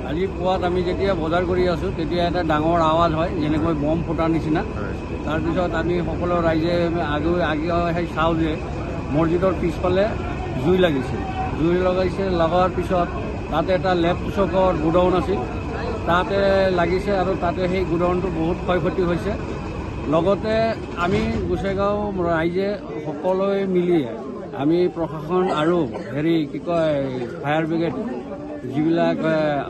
আজি পুৱাত আমি যেতিয়া বজাৰ কৰি আছোঁ তেতিয়া এটা ডাঙৰ আৱাজ হয়, যেনেকৈ বম ফুটাৰ নিচিনা। তাৰপিছত আমি সকলো ৰাইজে আগে চাওঁ যে মছজিদৰ পিছফালে জুই লাগিছিল। জুই লগাৰ পিছত তাতে এটা লেফ্ট চকৰ গোডাউন আছিল, তাতে লাগিছে আৰু তাতে সেই গোডাউনটো বহুত ক্ষয় ক্ষতি হৈছে। লগতে আমি গোসাইগাঁও ৰাইজে সকলোৱে মিলি আমি প্ৰশাসন আৰু ফায়াৰ ব্ৰিগেড যিবিলাক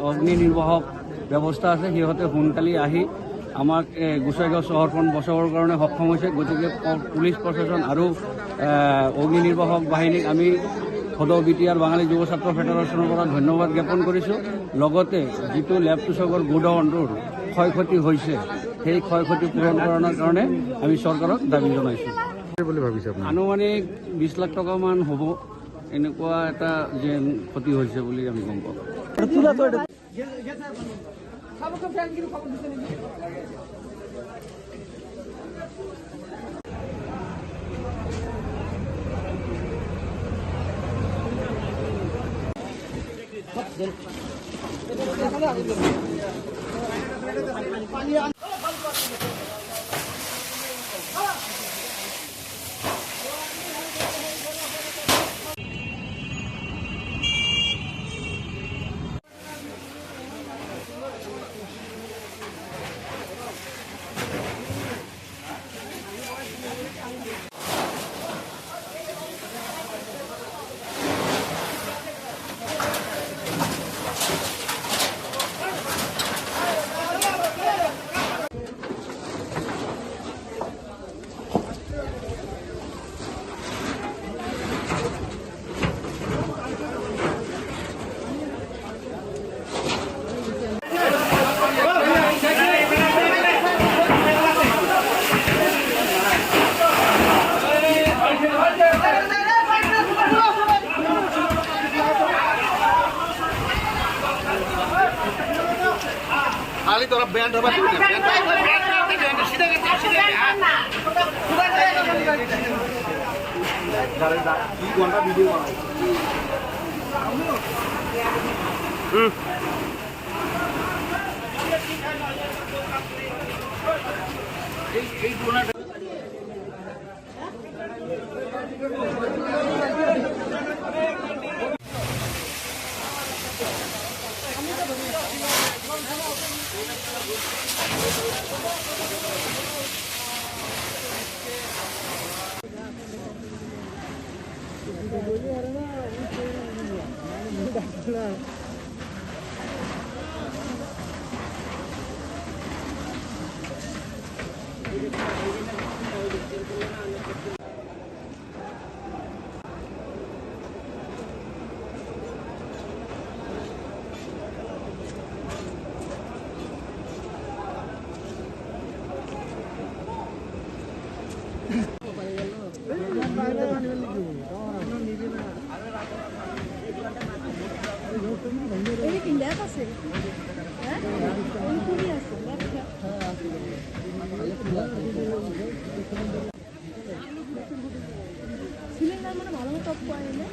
অগ্নি নিৰ্বাহক ব্যৱস্থা আছে সিহঁতে সোনকালে আহি আমাক গোসাইগাঁও চহৰখন বচাবৰ কাৰণে সক্ষম হৈছে। গতিকে পুলিচ প্ৰশাসন আৰু অগ্নি নিৰ্বাহক বাহিনীক আমি সদৌ বিটিআৰ বাঙালী যুৱ ছাত্ৰ ফেডাৰেশ্যনৰ পৰা ধন্যবাদ জ্ঞাপন কৰিছোঁ। লগতে যিটো লেফ্ট চকৰ গোডাউনটোৰ ক্ষয় ক্ষতি হৈছে সেই ক্ষয় ক্ষতি পূৰণ কৰাৰ কাৰণে আমি চৰকাৰক দাবী জনাইছোঁ। আনুমানিক 20 লাখ টকামান হ'ব, এনেকুৱা এটা যেন ক্ষতি হৈছে বুলি আমি গম পাওঁ। खाली तरफ बैंड होगा सीधे সিলিন্ডার মানে ভালো মতো পাই না।